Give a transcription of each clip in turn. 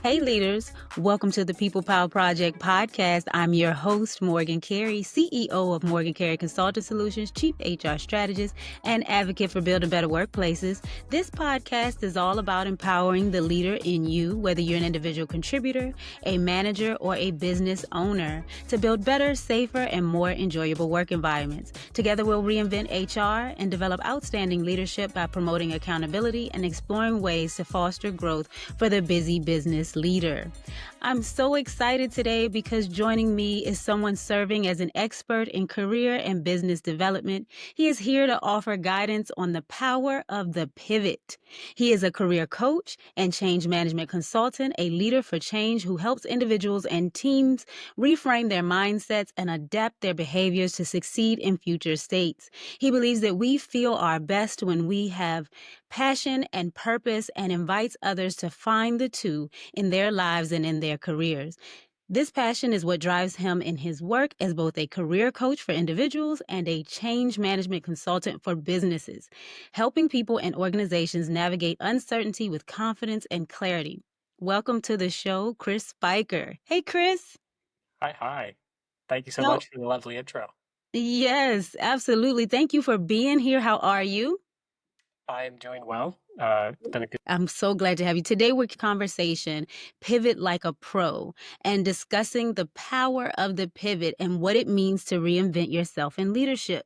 Hey, leaders. Welcome to the People Power Project podcast. I'm your host, Morgan Carey, CEO of Morgan Carey Consulting Solutions, Chief HR Strategist, and advocate for building better workplaces. This podcast is all about empowering the leader in you, whether you're an individual contributor, a manager, or a business owner, to build better, safer, and more enjoyable work environments. Together, we'll reinvent HR and develop outstanding leadership by promoting accountability and exploring ways to foster growth for the busy business leader. I'm so excited today because joining me is someone serving as an expert in career and business development. He is here to offer guidance on the power of the pivot. He is a career coach and change management consultant, a leader for change who helps individuals and teams reframe their mindsets and adapt their behaviors to succeed in future states. He believes that we feel our best when we have passion and purpose, and invites others to find the two in their lives and in their careers. This passion is what drives him in his work as both a career coach for individuals and a change management consultant for businesses, helping people and organizations navigate uncertainty with confidence and clarity. Welcome to the show, Chris Speicher. Hey, Chris. Hi. Thank you so How- much for the lovely intro. yes, absolutely. Thank you for being here. How are you? I am doing well. It's been a good. I'm so glad to have you. Today, we're conversation, Pivot Like a Pro, and discussing the power of the pivot and what it means to reinvent yourself in leadership.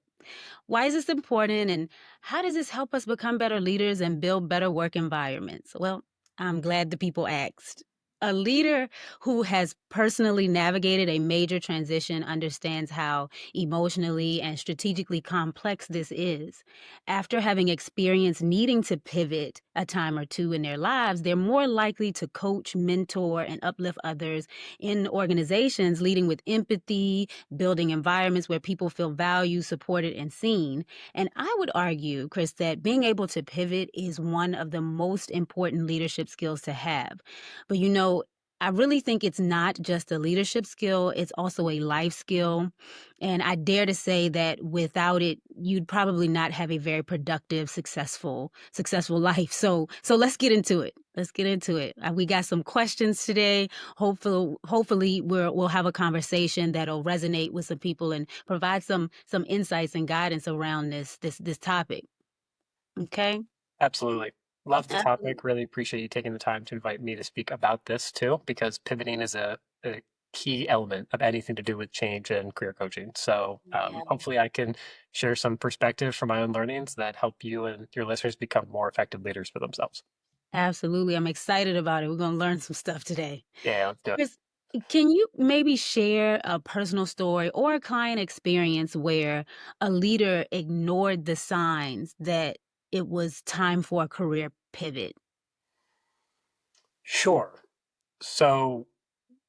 Why is this important, and how does this help us become better leaders and build better work environments? Well, I'm glad the people asked. A leader who has personally navigated a major transition understands how emotionally and strategically complex this is. After having experienced needing to pivot a time or two in their lives, they're more likely to coach, mentor, and uplift others in organizations, leading with empathy, building environments where people feel valued, supported, and seen. And I would argue, Chris, that being able to pivot is one of the most important leadership skills to have. But I really think it's not just a leadership skill, it's also a life skill. And I dare to say that without it, you'd probably not have a very productive, successful life. So let's get into it. Let's get into it. We got some questions today. Hopefully we'll have a conversation that'll resonate with some people and provide some insights and guidance around this topic. Okay? Absolutely. Love the Absolutely. topic. Really appreciate you taking the time to invite me to speak about this too, because pivoting is a key element of anything to do with change and career coaching. So Yeah. hopefully I can share some perspectives from my own learnings that help you and your listeners become more effective leaders for themselves. Absolutely. I'm excited about it. We're going to learn some stuff today. Yeah, let's do it. Chris, can you maybe share a personal story or a client experience where a leader ignored the signs that it was time for a career pivot? Sure. So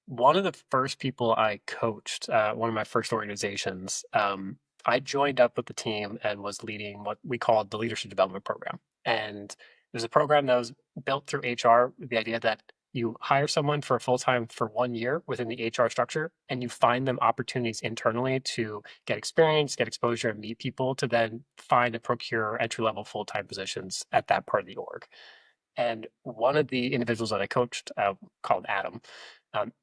one of the first people I coached, one of my first organizations, I joined up with the team and was leading what we called the leadership development program. And it was a program that was built through HR with the idea that you hire someone for full time for 1 year within the HR structure, and you find them opportunities internally to get experience, get exposure, and meet people to then find and procure entry level full time positions at that part of the org. And one of the individuals that I coached, called Adam,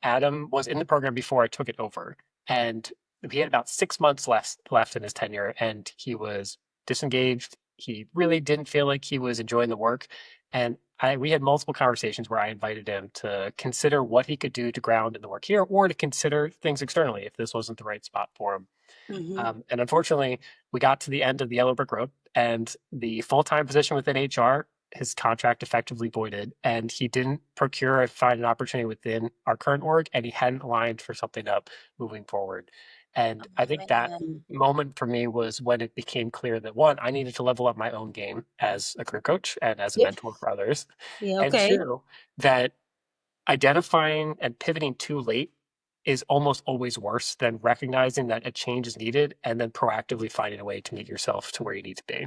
Adam was in the program before I took it over, and he had about 6 months left in his tenure, and he was disengaged. He really didn't feel like he was enjoying the work, and we had multiple conversations where I invited him to consider what he could do to ground in the work here, or to consider things externally if this wasn't the right spot for him. Hmm. And unfortunately, we got to the end of the yellow brick road, and the full time position within HR, his contract effectively voided, and he didn't procure or find an opportunity within our current org, and he hadn't aligned for something up moving forward. And I think that moment for me was when it became clear that one, I needed to level up my own game as a career coach and as a Yeah. mentor for others. Yeah. And Okay. two, that identifying and pivoting too late is almost always worse than recognizing that a change is needed and then proactively finding a way to meet yourself to where you need to be.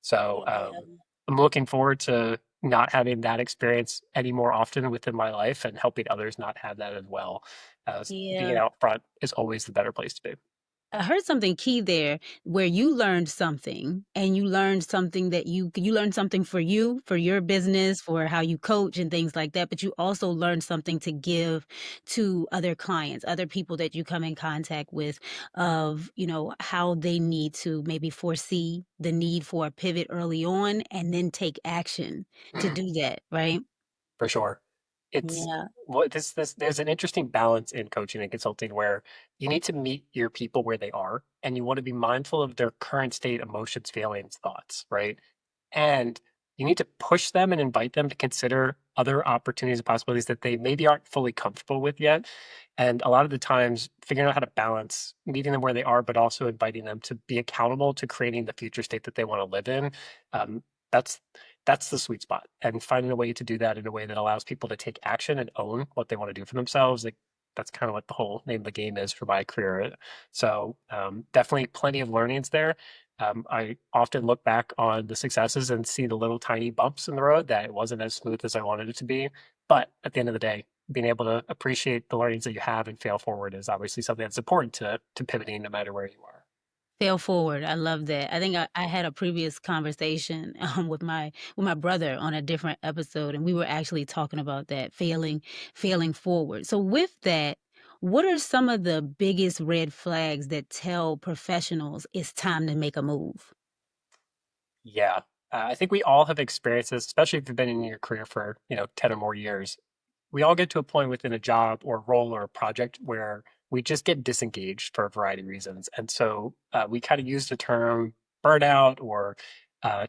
So I'm looking forward to not having that experience any more often within my life and helping others not have that as well. Being Yeah. out front is always the better place to be. I heard something key there where you learned something and you learned something that you learned something for you, for your business, for how you coach and things like that, but you also learned something to give to other clients, other people that you come in contact with of, how they need to maybe foresee the need for a pivot early on and then take action to do that, right? For sure. It's Yeah. what this there's an interesting balance in coaching and consulting where you need to meet your people where they are and you want to be mindful of their current state, emotions, feelings, thoughts, right? And you need to push them and invite them to consider other opportunities and possibilities that they maybe aren't fully comfortable with yet. And a lot of the times, figuring out how to balance meeting them where they are, but also inviting them to be accountable to creating the future state that they want to live in. Um, that's that's the sweet spot, and finding a way to do that in a way that allows people to take action and own what they want to do for themselves. Like that's kind of what the whole name of the game is for my career. So definitely plenty of learnings there. I often look back on the successes and see the little tiny bumps in the road that it wasn't as smooth as I wanted it to be. But at the end of the day, being able to appreciate the learnings that you have and fail forward is obviously something that's important to pivoting no matter where you are. Fail forward. I love that. I think I had a previous conversation with my brother on a different episode, and we were actually talking about that failing forward. So with that, what are some of the biggest red flags that tell professionals it's time to make a move? Yeah. I think we all have experienced this, especially if you've been in your career for, 10 or more years. We all get to a point within a job or role or a project where we just get disengaged for a variety of reasons. And so we kind of use the term burnout or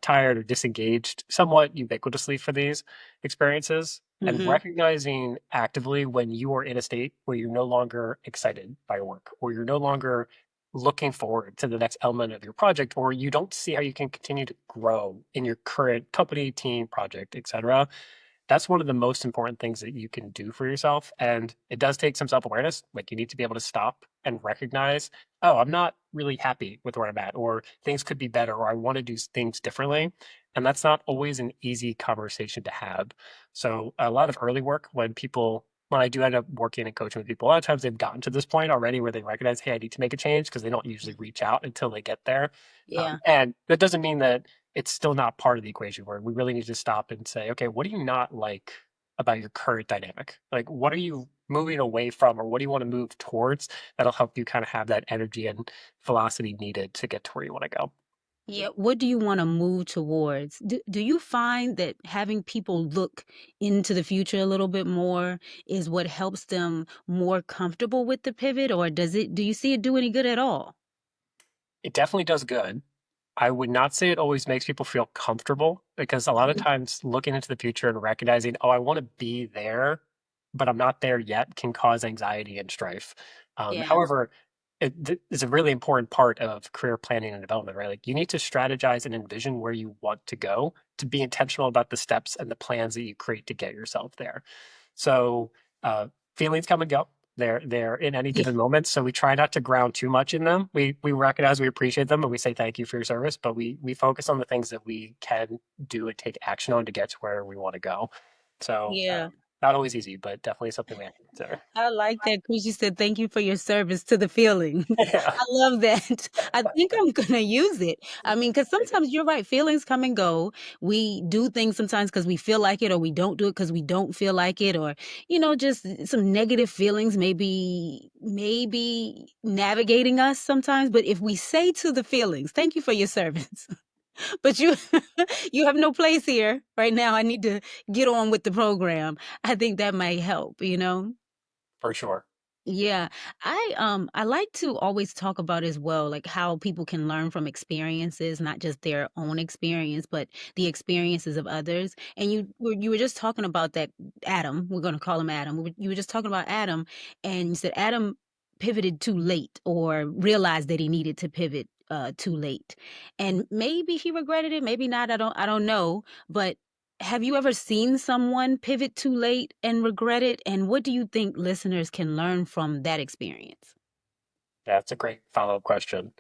tired or disengaged somewhat ubiquitously for these experiences. And Mhm. recognizing actively when you are in a state where you're no longer excited by your work or you're no longer looking forward to the next element of your project or you don't see how you can continue to grow in your current company, team, project, etc. That's one of the most important things that you can do for yourself, and it does take some self-awareness. Like, you need to be able to stop and recognize, "Oh, I'm not really happy with where I'm at," or "Things could be better," or "I wanna do things differently," and that's not always an easy conversation to have. So, a lot of early work when I do end up working and coaching with people, a lot of times they've gotten to this point already where they recognize, "Hey, I need to make a change," because they don't usually reach out until they get there, Yeah. and that doesn't mean that it's still not part of the equation where we really need to stop and say, okay, what do you not like about your current dynamic? Like, what are you moving away from, or what do you want to move towards that'll help you kind of have that energy and velocity needed to get to where you want to go? Yeah, what do you wanna move towards? Do you find that having people look into the future a little bit more is what helps them more comfortable with the pivot, or do you see it do any good at all? It definitely does good. I would not say it always makes people feel comfortable because a lot of Mhm. times looking into the future and recognizing, oh, I want to be there, but I'm not there yet can cause anxiety and strife. Yeah. However, it's a really important part of career planning and development, right? Like you need to strategize and envision where you want to go to be intentional about the steps and the plans that you create to get yourself there. So uh, feelings come and go. They're in any Yeah. given moment, so we try not to ground too much in them. We recognize we appreciate them, and we say thank you for your service, but we focus on the things that we can do and take action on to get to where we want to go. So Yeah. not always easy, but definitely something we have to consider. I like that, Chris. You said, "Thank you for your service to the feelings." Yeah, I love that. I think I'm gonna use it. I mean, because great. sometimes you're right, feelings come and go. We do things sometimes because we feel like it, or we don't do it because we don't feel like it, or, just some negative feelings maybe navigating us sometimes, but if we say to the feelings, "Thank you for your service, but you you have no place here right now. I need to get on with the program." I think that might help, you know? For sure. Yeah, I like to always talk about as well, like how people can learn from experiences, not just their own experience, but the experiences of others. And you were just talking about that Adam. We're going to call him Adam. You were just talking about Adam, and you said Adam pivoted too late or realized that he needed to pivot too late, and maybe he regretted it, maybe not. I don't know, but have you ever seen someone pivot too late and regret it? And what do you think listeners can learn from that experience? That's a great follow-up question.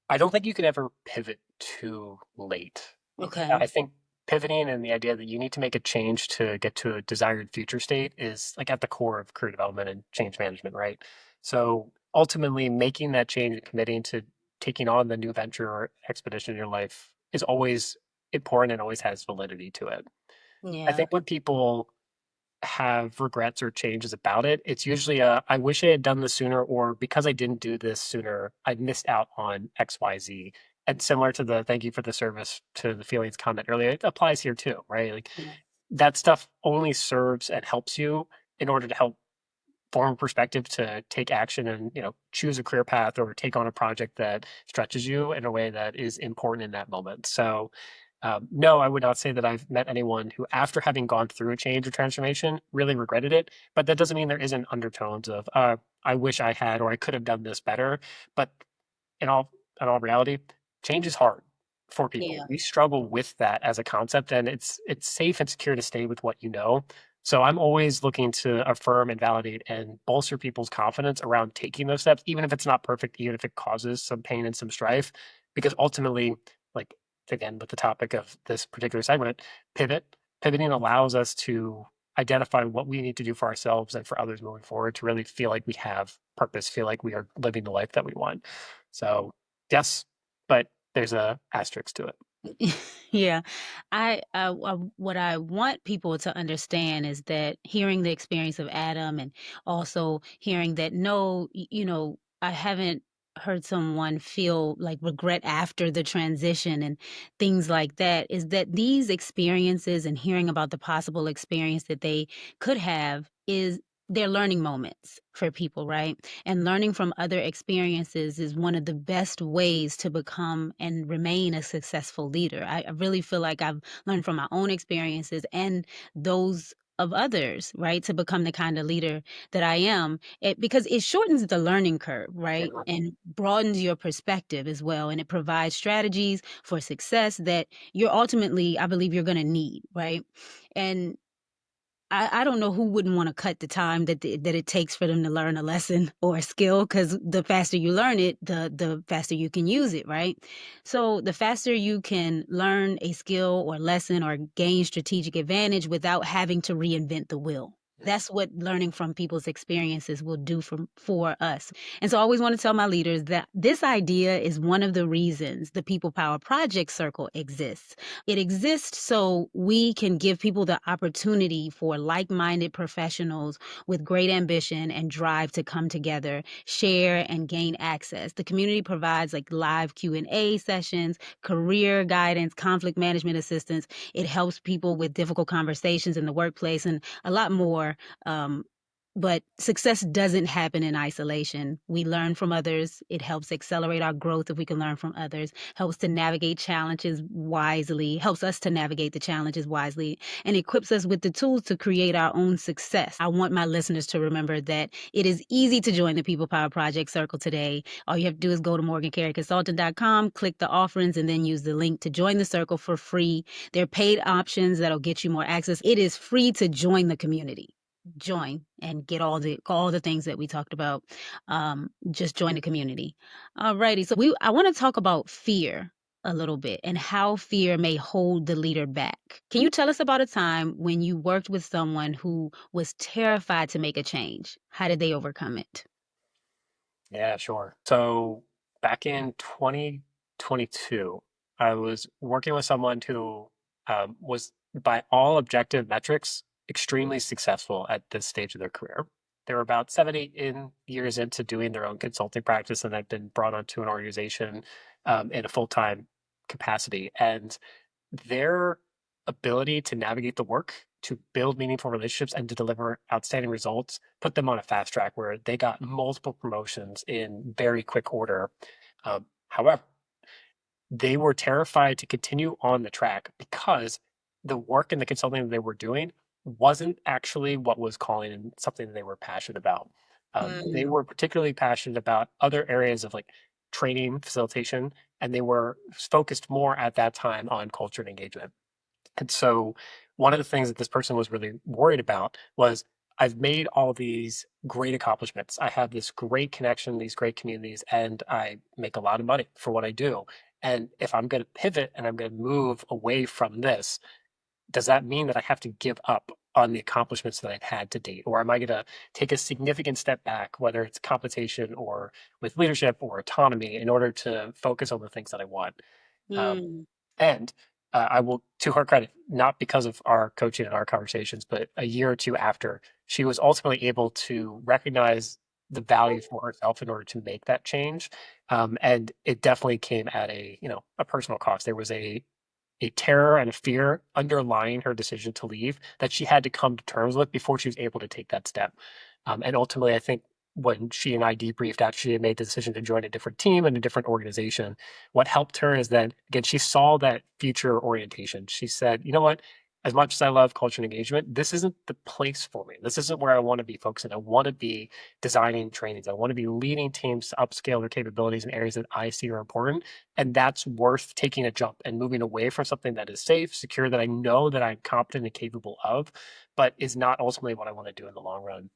I don't think you can ever pivot too late. Okay. I think pivoting and the idea that you need to make a change to get to a desired future state is like at the core of career development and change management, right? So ultimately, making that change and committing to taking on the new venture or expedition in your life is always important and always has validity to it. I Yeah. think when people have regrets or changes about it, it's usually a, I wish I had done this sooner, or because I didn't do this sooner, I missed out on XYZ. And similar to the thank you for the service to the feelings comment earlier, it applies here too, right? Like Yeah. that stuff only serves and helps you in order to help form perspective to take action and choose a career path or take on a project that stretches you in a way that is important in that moment. So no, I would not say that I've met anyone who after having gone through a change or transformation really regretted it, but that doesn't mean there isn't undertones of I wish I had or I could have done this better. But in all in all reality, change is hard for people. Yeah. We struggle with that as a concept, and it's safe and secure to stay with what you know. So I'm always looking to affirm and validate and bolster people's confidence around taking those steps, even if it's not perfect, even if it causes some pain and some strife, because ultimately, like again with the topic of this particular segment, pivoting allows us to identify what we need to do for ourselves and for others moving forward to really feel like we have purpose, feel like we are living the life that we want. So, yes, but there's a asterisk to it. Yeah. What I want people to understand is that hearing the experience of Adam and also hearing that no, I haven't heard someone feel like regret after the transition and things like that, is that these experiences and hearing about the possible experience that they could have is they're learning moments for people, right? And learning from other experiences is one of the best ways to become and remain a successful leader. I really feel like I've learned from my own experiences and those of others, right? To become the kind of leader that I am. Because it shortens the learning curve, right? Yeah. And broadens your perspective as well. And it provides strategies for success that you're ultimately, I believe, you're going to need, right? And I don't know who wouldn't wanna cut the time that it takes for them to learn a lesson or a skill, because the faster you learn it, the faster you can use it, right? So, the faster you can learn a skill or lesson or gain strategic advantage without having to reinvent the wheel. That's what learning from people's experiences will do for us. And so I always wanna tell my leaders that this idea is one of the reasons the People Power Project Circle exists. It exists so we can give people the opportunity for like-minded professionals with great ambition and drive to come together, share, and gain access. The community provides like live Q&A sessions, career guidance, conflict management assistance. It helps people with difficult conversations in the workplace and a lot more. But success doesn't happen in isolation. We learn from others. It helps accelerate our growth if we can learn from others, helps to navigate challenges wisely, helps us to navigate the challenges wisely, and equips us with the tools to create our own success. I want my listeners to remember that it is easy to join the People Power Project Circle today. All you have to do is go to morgancareyconsultant.com, click the offerings, and then use the link to join the circle for free. There are paid options that'll get you more access. It is free to join the community. Join and get all the things that we talked about. Just join the community. Alrighty. So I want to talk about fear a little bit and how fear may hold the leader back. Can you tell us about a time when you worked with someone who was terrified to make a change? How did they overcome it? Yeah, sure. So back in 2022, I was working with someone who was, by all objective metrics, extremely successful at this stage of their career. They were about 7, 8 years into doing their own consulting practice, and had been brought onto an organization in a full time capacity. And their ability to navigate the work, to build meaningful relationships, and to deliver outstanding results put them on a fast track where they got multiple promotions in very quick order. However, they were terrified to continue on the track because the work and the consulting that they were doing wasn't actually what was calling and something that they were passionate about. They Mm, were particularly passionate about other areas of like training, facilitation, and they were focused more at that time on culture and engagement. And so one of the things that this person was really worried about was I've made all these great accomplishments. I have this great connection, these great communities, and I make a lot of money for what I do. And if I'm going to pivot and I'm going to move away from this, does that mean that I have to give up on the accomplishments that I've had to date? Or am I going to take a significant step back, whether it's compensation or with leadership or autonomy, in order to focus on the things that I want? Um, Mm. and I will, to her credit, not because of our coaching and our conversations, but a year or two after, she was ultimately able to recognize the value for herself in order to make that change. And it definitely came at a personal cost. There was a terror and a fear underlying her decision to leave that she had to come to terms with before she was able to take that step. And ultimately, I think when she and I debriefed after she had made the decision to join a different team and a different organization, what helped her is that, again, she saw that future orientation. She said, you know what? As much as I love culture and engagement, this isn't the place for me. This isn't where I want to be focusing. I want to be designing trainings. I want to be leading teams to upscale their capabilities in areas that I see are important, and that's worth taking a jump and moving away from something that is safe, secure, that I know that I'm competent and capable of, but is not ultimately what I want to do in the long run.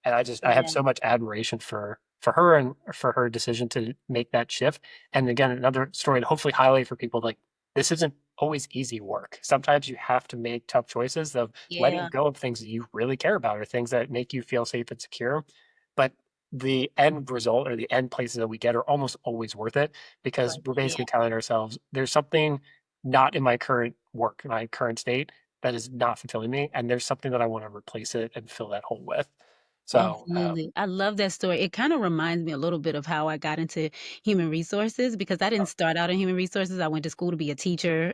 And I have Yeah. so much admiration for her and for her decision to make that shift. And again, another story to hopefully highlight for people, like, this isn't always easy work. Sometimes you have to make tough choices of letting Yeah. go of things that you really care about or things that make you feel safe and secure. But the end result or the end places that we get are almost always worth it, because Right. we're Yeah. basically telling ourselves there's something not in my current work, my current state, that is not fulfilling me, and there's something that I want to replace it and fill that hole with. So, Absolutely. I love that story. It kind of reminds me a little bit of how I got into human resources because I didn't start out in human resources. I went to school to be a teacher.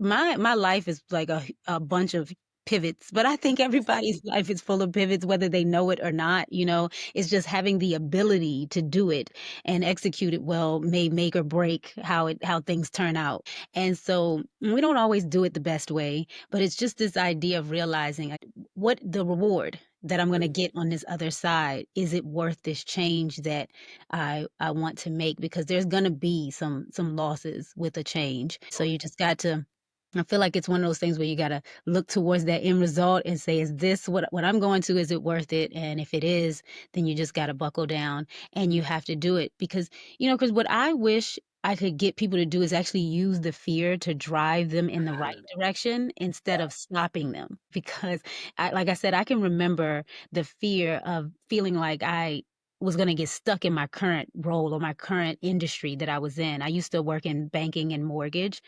My life is like a bunch of pivots, but I think everybody's life is full of pivots, whether they know it or not. It's just having the ability to do it and execute it well may make or break how things turn out. And so we don't always do it the best way, but it's just this idea of realizing what the reward that I'm gonna get on this other side, is it worth this change that I want to make? Because there's gonna be some losses with a change. So you just got to I feel like it's one of those things where you gotta look towards that end result and say, "Is this what I'm going to, is it worth it?" And if it is, then you just gotta buckle down and you have to do it. Because what I wish I could get people to do is actually use the fear to drive them in the right mhm, direction instead yeah, of stopping them. Because like I said, I can remember the fear of feeling like I was gonna get stuck in my current role or my current industry that I was in. I used to work in banking and mortgage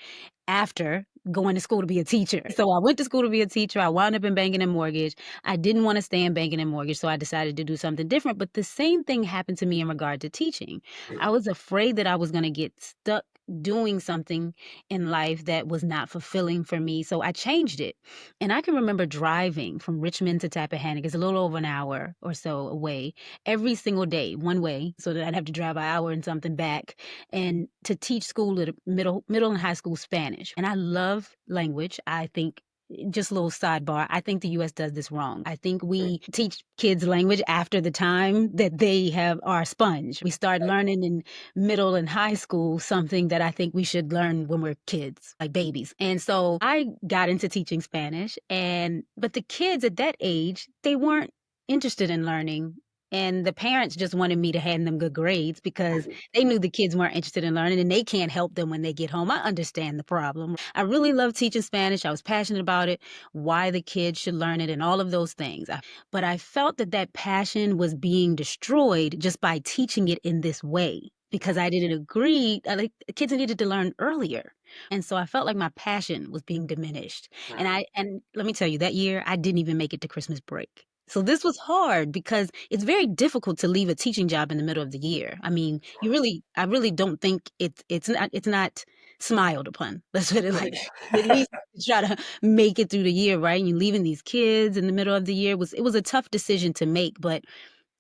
after going to school to be a teacher. So I went to school to be a teacher. I wound up in banking and mortgage. I didn't want to stay in banking and mortgage, so I decided to do something different. But the same thing happened to me in regard to teaching. I was afraid that I was going to get stuck doing something in life that was not fulfilling for me. So I changed it. And I can remember driving from Richmond to Tappahannock. It's a little over an hour or so away every single day, one way, so that I'd have to drive an hour and something back and to teach school at middle and high school Spanish. And I love language. I think just a little sidebar, I think the US does this wrong. I think we teach kids language after the time that they have are a sponge. We start learning in middle and high school something that I think we should learn when we're kids, like babies. And so I got into teaching Spanish, and but the kids at that age, they weren't interested in learning, and the parents just wanted me to hand them good grades because they knew the kids weren't interested in learning and they can't help them when they get home. I understand the problem. I really love teaching Spanish. I was passionate about it, why the kids should learn it and all of those things. But I felt that that passion was being destroyed just by teaching it in this way because I didn't agree. Like the kids needed to learn earlier. And so I felt like my passion was being diminished. mhm, And let me tell you, that year I didn't even make it to Christmas break. So this was hard because it's very difficult to leave a teaching job in the middle of the year. I mean, I really don't think it's not smiled upon. Let's put it like right. that. You at least try to make it through the year, right? And you're leaving these kids in the middle of the year was it was a tough decision to make, but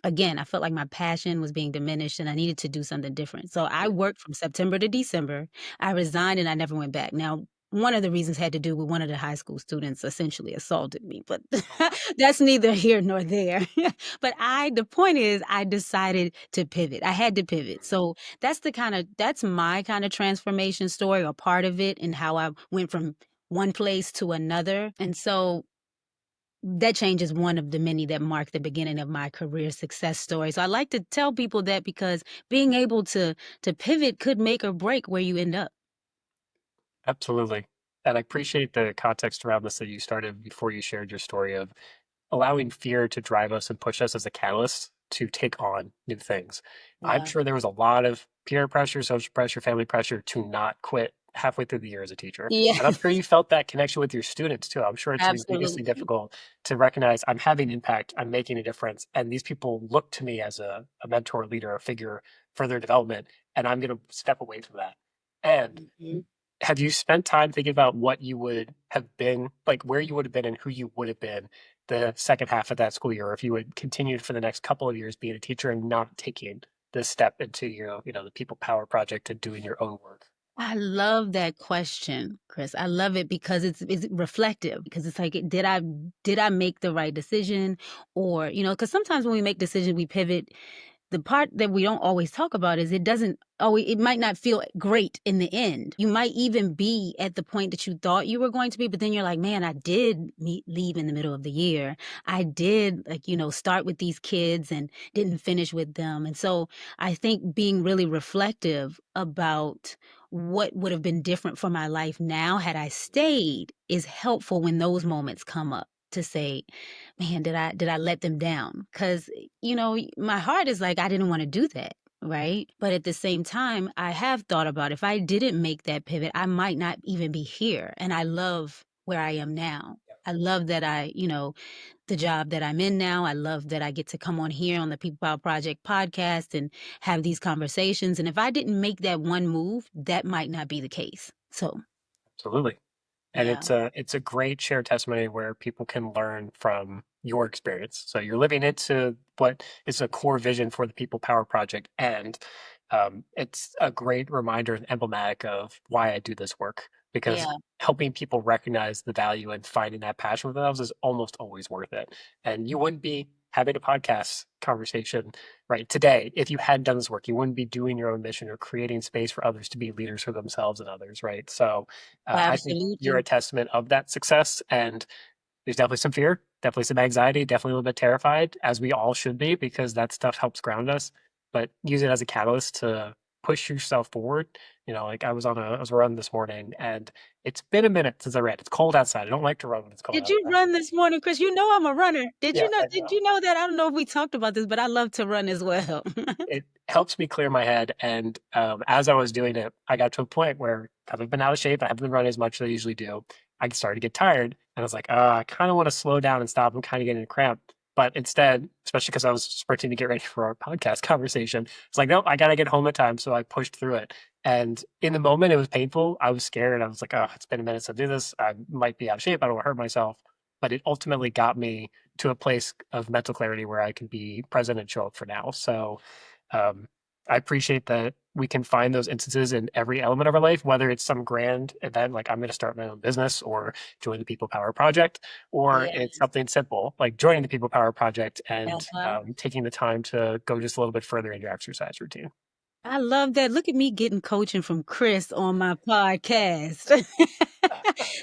again, I felt like my passion was being diminished and I needed to do something different. So I worked from September to December. I resigned and I never went back. Now, one of the reasons had to do with one of the high school students essentially assaulted me, but Oh, wow. that's neither here nor there. But the point is, I decided to pivot. I had to pivot. So that's my kind of transformation story or part of it and how I went from one place to another. And so that change is one of the many that mark the beginning of my career success story. So I like to tell people that because being able to pivot could make or break where you end up. Absolutely. And I appreciate the context around this that you started before you shared your story of allowing fear to drive us and push us as a catalyst to take on new things. I'm Yeah. sure there was a lot of peer pressure, social pressure, family pressure to not quit halfway through the year as a teacher. And I'm Yes, sure you felt that connection with your students too. I'm sure it's ridiculously absolutely. difficult to recognize I'm having impact, I'm making a difference, and these people look to me as a mentor, leader, a figure for their development, and I'm going to step away from that. And Mhm. have you spent time thinking about what you would have been like, where you would have been and who you would have been the second half of that school year, or if you would continue for the next couple of years being a teacher and not taking this step into your, the people power project and doing your own work? I love that question, Chris. I love it because it's reflective because it's like, did I make the right decision? Or, because sometimes when we make decisions, we pivot. The part that we don't always talk about is it might not feel great in the end. You might even be at the point that you thought you were going to be, but then you're like, man, I did leave in the middle of the year. I did, like, start with these kids and didn't finish with them. And so I think being really reflective about what would have been different for my life now had I stayed is helpful when those moments come up to say, man, did I let them down? Because my heart is like, I didn't want to do that. Right. But at the same time, I have thought about if I didn't make that pivot, I might not even be here. And I love where I am now. I love that the job that I'm in now. I love that I get to come on here on the People Power Project podcast and have these conversations. And if I didn't make that one move, that might not be the case. So, Absolutely. And yeah. it's a great shared testimony where people can learn from your experience. So you're living into what is a core vision for the People Power Project, and it's a great reminder and emblematic of why I do this work. Because Yeah. helping people recognize the value and finding that passion for themselves is almost always worth it. And you wouldn't be having a podcast conversation right today if you hadn't done this work. You wouldn't be doing your own mission or creating space for others to be leaders for themselves and others, right? So I think you're a Absolutely. testament of that success. And there's definitely some fear, definitely some anxiety, definitely a little bit terrified, as we all should be, because that stuff helps ground us. But use it as a catalyst to push yourself forward. Like I was running this morning, and it's been a minute since I ran. It's cold outside. I don't like to run when it's cold Did you outside. run this morning, Chris? You know I'm a runner. Did you Yes, know I did know. you know that? I don't know if we talked about this, but I love to run as well. It helps me clear my head. And as I was doing it, I got to a point where I haven't been out of shape. I haven't been running as much as I usually do. I started to get tired, and I was like, I kind of want to slow down and stop. I'm kind of getting a cramp. But instead, especially because I was sprinting to get ready for our podcast conversation, it's like, nope, I got to get home in time. So I pushed through it. And in the moment, it was painful. I was scared. I was like, it's been a minute since I do this. I might be out of shape. I don't want to hurt myself. But it ultimately got me to a place of mental clarity where I can be present and show up for now. So um, I appreciate that we can find those instances in every element of our life, whether it's some grand event like I'm going to start my own business or join the People Power Project, or Yeah. it's something simple like joining the People Power Project and Uh-huh. taking the time to go just a little bit further in your exercise routine. I love that. Look at me getting coaching from Chris on my podcast.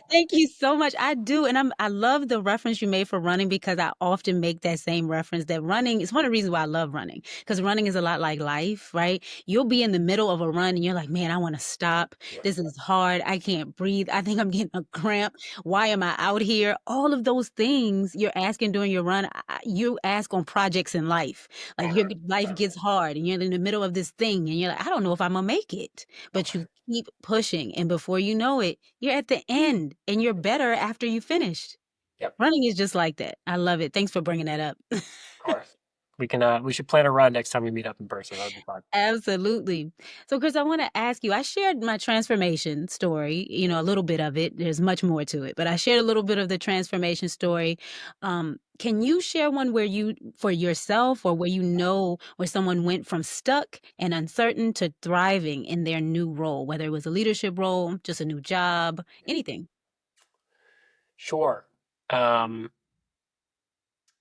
Thank you so much. I do. And I love the reference you made for running because I often make that same reference that running is one of the reasons why I love running. Because running is a lot like life, right? You'll be in the middle of a run and you're like, man, I want to stop. Sure. This is hard. I can't breathe. I think I'm getting a cramp. Why am I out here? All of those things you're asking during your run, you ask on projects in life. Like your life gets hard and you're in the middle of this thing and you're like, I don't know if I'm gonna make it. But you keep pushing and before you know it, you're at the end and you're better after you finished. Yep. Running is just like that. I love it. Thanks for bringing that up. Of course. We should plan a run next time we meet up in person. That would be fun. Absolutely. So, Chris, I want to ask you. I shared my transformation story, a little bit of it. There's much more to it, but I shared a little bit of the transformation story. Can you share one where for yourself, or where someone went from stuck and uncertain to thriving in their new role, whether it was a leadership role, just a new job, anything? Sure. Um,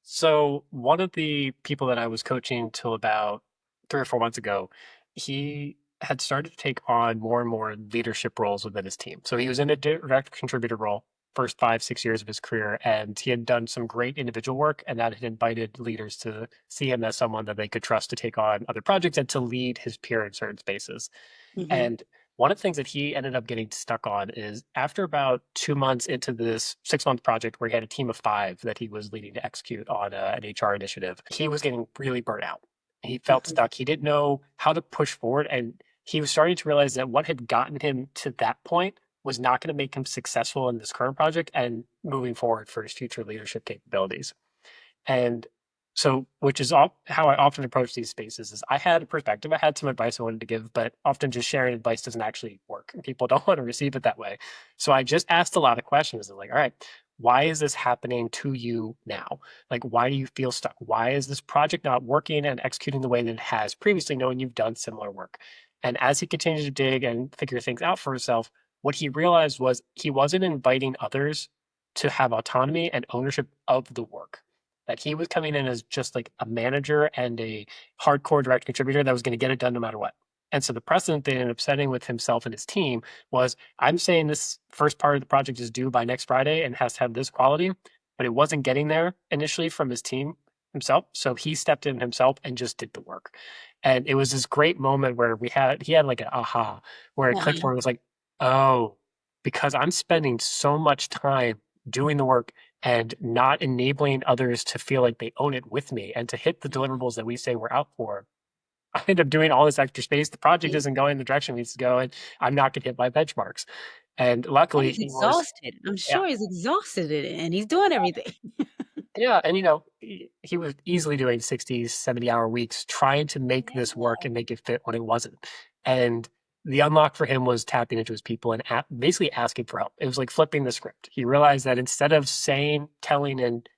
So one of the people that I was coaching till about 3 or 4 months ago, he had started to take on more and more leadership roles within his team. So he was in a direct contributor role first 5, 6 years of his career, and he had done some great individual work, and that had invited leaders to see him as someone that they could trust to take on other projects and to lead his peer in certain spaces. Hmm. And one of the things that he ended up getting stuck on is after about 2 months into this 6 month project where he had a team of five that he was leading to execute on an HR initiative, he was getting really burnt out. He felt Mhm. stuck. He didn't know how to push forward. And he was starting to realize that what had gotten him to that point was not going to make him successful in this current project and moving forward for his future leadership capabilities. And so, which is how I often approach these spaces is I had a perspective, I had some advice I wanted to give, but often just sharing advice doesn't actually work and people don't want to receive it that way. So I just asked a lot of questions of like, all right, why is this happening to you now? Like, why do you feel stuck? Why is this project not working and executing the way that it has previously, knowing you've done similar work? And as he continued to dig and figure things out for himself, what he realized was he wasn't inviting others to have autonomy and ownership of the work, that he was coming in as just like a manager and a hardcore direct contributor that was going to get it done no matter what. And so the precedent that ended up setting with himself and his team was, I'm saying this first part of the project is due by next Friday and has to have this quality, but it wasn't getting there initially from his team himself. So he stepped in himself and just did the work. And it was this great moment where he had like an aha, where it clicked Uh-huh. for him. It was like, oh, because I'm spending so much time doing the work and not enabling others to feel like they own it with me and to hit the deliverables that we say we're out for. I end up doing all this extra space. The project Yeah. isn't going the direction it needs to go, and I'm not going to hit my benchmarks. And And luckily, he's he was, exhausted. I'm yeah, sure he's exhausted and he's doing everything. yeah. And, he was easily doing 60, 70-hour weeks trying to make this work and make it fit when it wasn't. And the unlock for him was tapping into his people and basically asking for help. It was like flipping the script. He realized that instead of saying, telling, and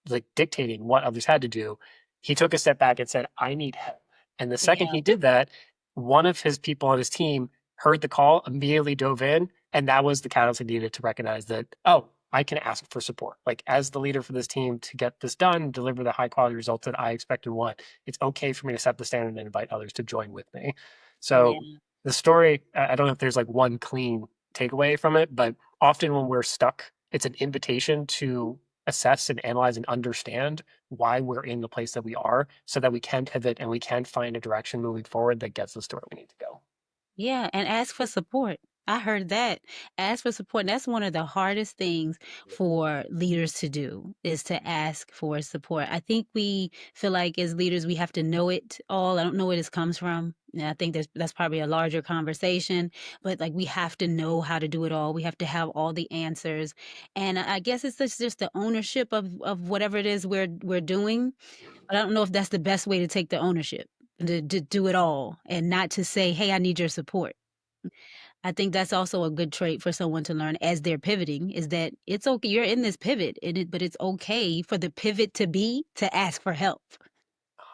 like dictating what others had to do, he took a step back and said, I need help. And the second Yeah. he did that, one of his people on his team heard the call, immediately dove in. And that was the catalyst he needed to recognize that, oh, I can ask for support. Like, as the leader for this team to get this done, deliver the high quality results that I expect and want, it's okay for me to set the standard and invite others to join with me. So Yeah. the story, I don't know if there's like one clean takeaway from it, but often when we're stuck, it's an invitation to assess and analyze and understand why we're in the place that we are so that we can pivot and we can find a direction moving forward that gets us to where we need to go. Yeah, and ask for support. I heard that. Ask for support. And that's one of the hardest things for leaders to do is to ask for support. I think we feel like as leaders we have to know it all. I don't know where this comes from. And I think that's probably a larger conversation, but like we have to know how to do it all. We have to have all the answers. And I guess it's just the ownership of whatever it is we're doing. But I don't know if that's the best way to take the ownership, to do it all and not to say, hey, I need your support. I think that's also a good trait for someone to learn as they're pivoting is that it's okay. You're in this pivot, but it's okay for the pivot to be to ask for help.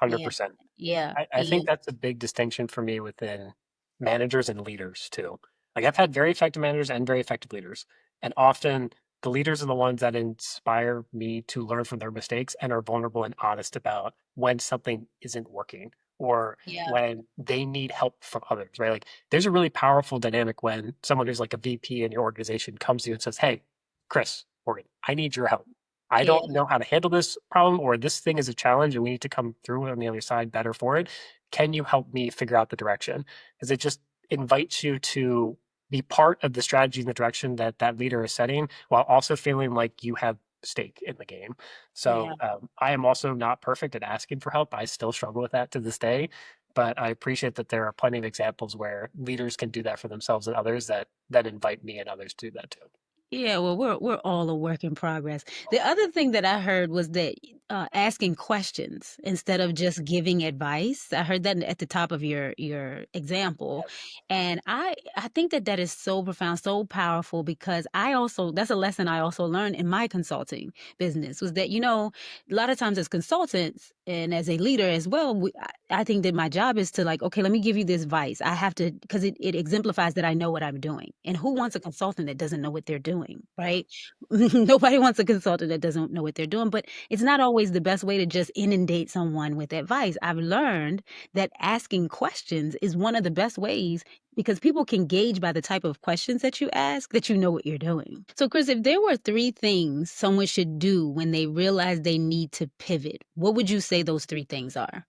Yeah. 100%. Yeah. I Yeah. think that's a big distinction for me within managers and leaders too. Like, I've had very effective managers and very effective leaders. And often the leaders are the ones that inspire me to learn from their mistakes and are vulnerable and honest about when something isn't working or Yeah. when they need help from others, right? Like, there's a really powerful dynamic when someone who's like a VP in your organization comes to you and says, hey, Chris, Morgan, I need your help. I Yeah. don't know how to handle this problem, or this thing is a challenge and we need to come through on the other side better for it. Can you help me figure out the direction? Because it just invites you to be part of the strategy and the direction that that leader is setting while also feeling like you have stake in the game. Yeah. So I am also not perfect at asking for help. I still struggle with that to this day. But I appreciate that there are plenty of examples where leaders can do that for themselves and others that invite me and others to do that too. Yeah, well, we're all a work in progress. The other thing that I heard was that asking questions instead of just giving advice. I heard that at the top of your example, and I think that that is so profound, so powerful because I also that's a lesson I also learned in my consulting business was that a lot of times as consultants and as a leader as well, I think that my job is to like, okay, let me give you this advice. I have to, because it exemplifies that I know what I'm doing. And who wants a consultant that doesn't know what they're doing, right? Nobody wants a consultant that doesn't know what they're doing, but it's not always the best way to just inundate someone with advice. I've learned that asking questions is one of the best ways because people can gauge by the type of questions that you ask that you know what you're doing. So, Chris, if there were three things someone should do when they realize they need to pivot, what would you say those three things are?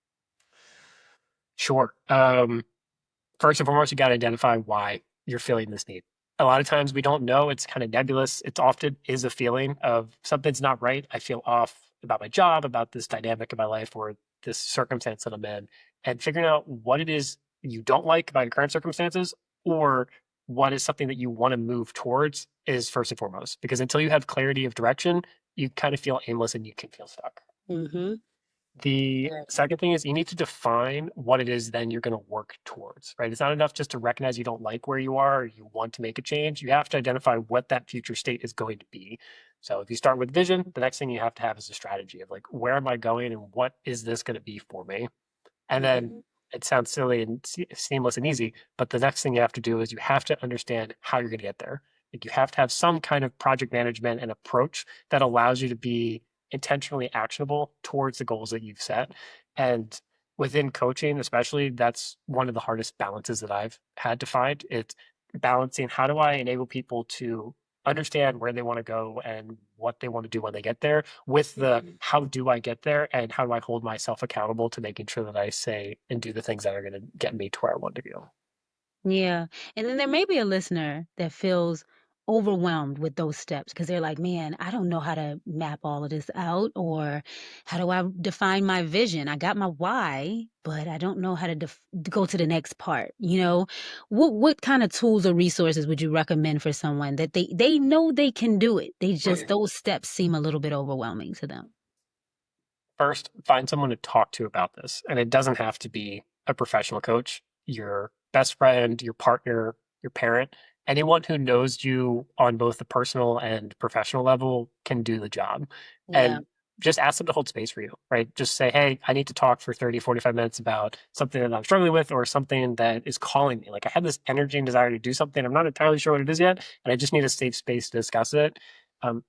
Sure. First and foremost, you got to identify why. you're feeling this need. A lot of times we don't know. It's kind of nebulous. It's often is a feeling of something's not right. I feel off about my job, about this dynamic in my life, or this circumstance that I'm in, and figuring out what it is you don't like about your current circumstances, or what is something that you want to move towards is first and foremost. Because until you have clarity of direction, you kind of feel aimless and you can feel stuck. Mm-hmm. The Right. second thing is you need to define what it is then you're going to work towards, right? It's not enough just to recognize you don't like where you are or you want to make a change. You have to identify what that future state is going to be. So if you start with vision, the next thing you have to have is a strategy of like, where am I going and what is this going to be for me? And then Mm-hmm. it sounds silly and seamless and easy, but the next thing you have to do is you have to understand how you're going to get there. Like you have to have some kind of project management and approach that allows you to be intentionally actionable towards the goals that you've set. And within coaching, especially, that's one of the hardest balances that I've had to find. It's balancing how do I enable people to understand where they want to go and what they want to do when they get there with the how do I get there and how do I hold myself accountable to making sure that I say and do the things that are going to get me to where I want to go. Yeah. And then there may be a listener that feels overwhelmed with those steps because they're like, man, I don't know how to map all of this out, or how do I define my vision? I got my why, but I don't know how to go to the next part. What kind of tools or resources would you recommend for someone that they know they can do it? They just those steps seem a little bit overwhelming to them. First, find someone to talk to about this. And it doesn't have to be a professional coach, your best friend, your partner, your parent. Anyone who knows you on both the personal and professional level can do the job. Yeah. And just ask them to hold space for you, right? Just say, hey, I need to talk for 30, 45 minutes about something that I'm struggling with or something that is calling me. Like I have this energy and desire to do something. I'm not entirely sure what it is yet. And I just need a safe space to discuss it.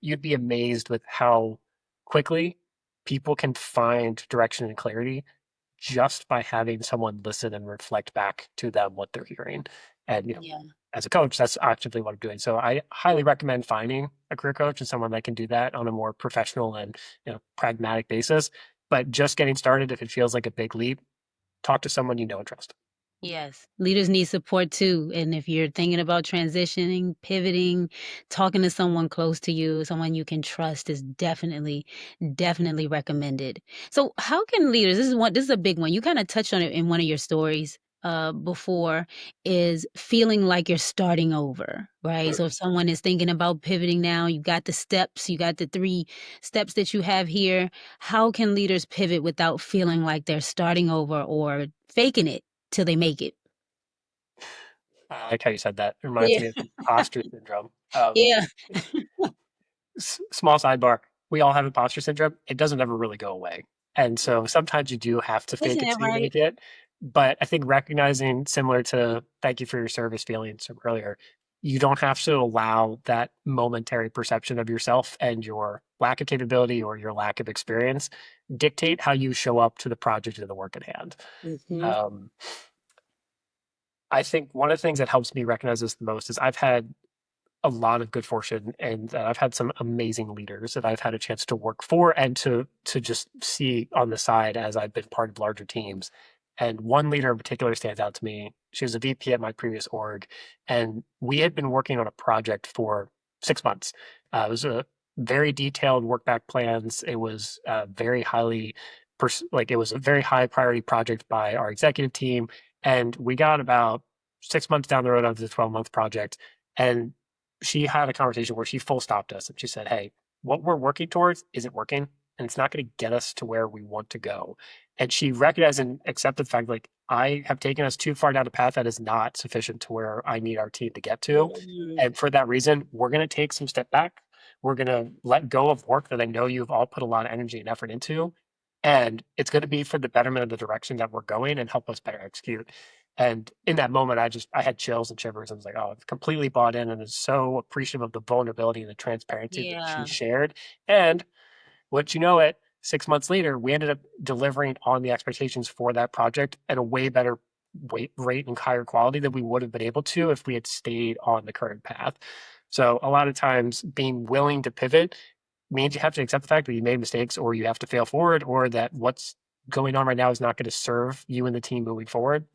You'd be amazed with how quickly people can find direction and clarity just by having someone listen and reflect back to them what they're hearing. And, Yeah. as a coach, that's actively what I'm doing. So I highly recommend finding a career coach and someone that can do that on a more professional and, pragmatic basis. But just getting started, if it feels like a big leap, talk to someone you know and trust. Yes. Leaders need support too. And if you're thinking about transitioning, pivoting, talking to someone close to you, someone you can trust is definitely recommended. So how can leaders, this is a big one. You kind of touched on it in one of your stories before, is feeling like you're starting over, right? So if someone is thinking about pivoting now, you got the steps, you got the 3 steps that you have here. How can leaders pivot without feeling like they're starting over or faking it till they make it? I like how you said that. It reminds Yeah. me of imposter syndrome. Yeah. Small sidebar. We all have imposter syndrome. It doesn't ever really go away. And so sometimes you do have to Isn't fake it that till you right? make it. But I think recognizing, similar to thank you for your service feelings from earlier, you don't have to allow that momentary perception of yourself and your lack of capability or your lack of experience dictate how you show up to the project and the work at hand. Mhm. Um, I think one of the things that helps me recognize this the most is I've had a lot of good fortune and I've had some amazing leaders that I've had a chance to work for and to just see on the side as I've been part of larger teams. And one leader in particular stands out to me. She was a VP at my previous org, and we had been working on a project for 6 months. It was a very detailed work back plans. It was very like it was a very high priority project by our executive team, and we got about 6 months down the road onto the 12-month project, and she had a conversation where she full stopped us and she said, hey, what we're working towards isn't working and it's not going to get us to where we want to go. And she recognized and accepted the fact, like, I have taken us too far down a path that is not sufficient to where I need our team to get to. Mm. And for that reason, we're going to take some step back. We're going to let go of work that I know you've all put a lot of energy and effort into. And it's going to be for the betterment of the direction that we're going and help us better execute. And in that moment, I had chills and shivers. I was like, oh, I've completely bought in and is so appreciative of the vulnerability and the transparency that she Yeah. shared. And what you know it, 6 months later, we ended up delivering on the expectations for that project at a way better rate and higher quality than we would have been able to if we had stayed on the current path. So a lot of times being willing to pivot means you have to accept the fact that you made mistakes or you have to fail forward or that what's going on right now is not going to serve you and the team moving forward.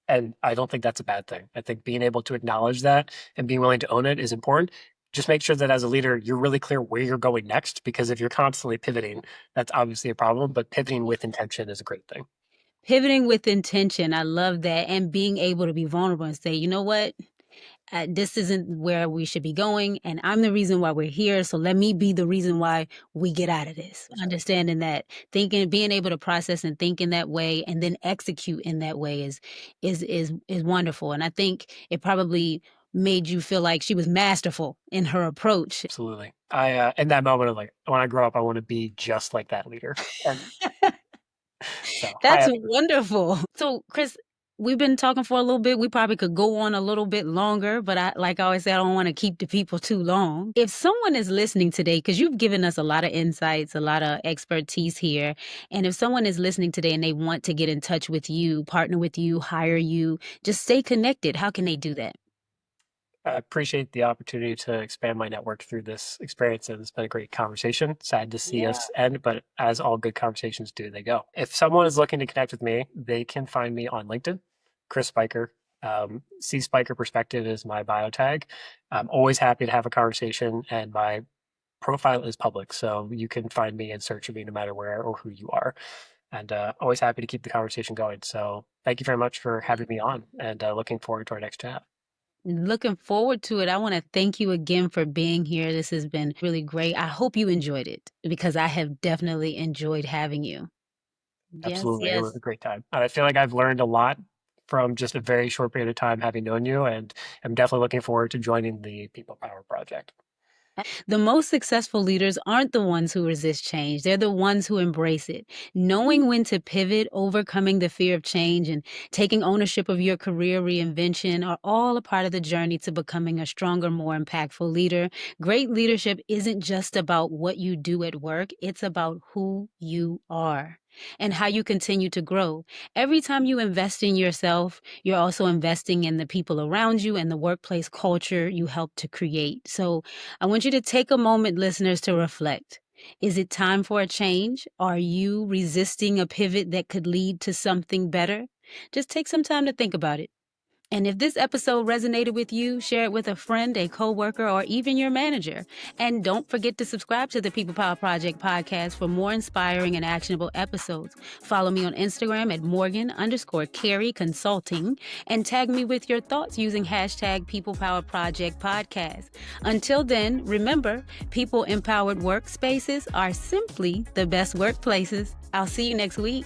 And I don't think that's a bad thing. I think being able to acknowledge that and being willing to own it is important. Just make sure that as a leader, you're really clear where you're going next, because if you're constantly pivoting, that's obviously a problem, but pivoting with intention is a great thing. Pivoting with intention, I love that, and being able to be vulnerable and say, "You know what? This isn't where we should be going, and I'm the reason why we're here, so let me be the reason why we get out of this." Understanding that, thinking, being able to process and think in that way, and then execute in that way is wonderful, and I think it probably made you feel like she was masterful in her approach. Absolutely. In that moment of like, when I grow up, I want to be just like that leader. And so That's wonderful. So, Chris, we've been talking for a little bit. We probably could go on a little bit longer, but like I always say, I don't want to keep the people too long. If someone is listening today, because you've given us a lot of insights, a lot of expertise here, and if someone is listening today and they want to get in touch with you, partner with you, hire you, just stay connected, how can they do that? I appreciate the opportunity to expand my network through this experience, and it's been a great conversation. Sad to see us end, but as all good conversations do, they go. If someone is looking to connect with me, they can find me on LinkedIn, Chris Speicher. C Speicher Perspective is my bio tag. I'm always happy to have a conversation, and my profile is public, so you can find me and search for me no matter where or who you are. And always happy to keep the conversation going. So thank you very much for having me on, and looking forward to our next chat. Looking forward to it. I want to thank you again for being here. This has been really great. I hope you enjoyed it because I have definitely enjoyed having you. Yes, Absolutely. It was yes. a great time. And I feel like I've learned a lot from just a very short period of time having known you. And I'm definitely looking forward to joining the People Power Project. The most successful leaders aren't the ones who resist change. They're the ones who embrace it. Knowing when to pivot, overcoming the fear of change, and taking ownership of your career reinvention are all a part of the journey to becoming a stronger, more impactful leader. Great leadership isn't just about what you do at work, it's about who you are and how you continue to grow. Every time you invest in yourself, you're also investing in the people around you and the workplace culture you help to create. So I want you to take a moment, listeners, to reflect. Is it time for a change? Are you resisting a pivot that could lead to something better? Just take some time to think about it. And if this episode resonated with you, share it with a friend, a coworker, or even your manager. And don't forget to subscribe to the People Power Project podcast for more inspiring and actionable episodes. Follow me on Instagram at Morgan_Carey Consulting and tag me with your thoughts using hashtag People Power Project Podcast. Until then, remember, people empowered workspaces are simply the best workplaces. I'll see you next week.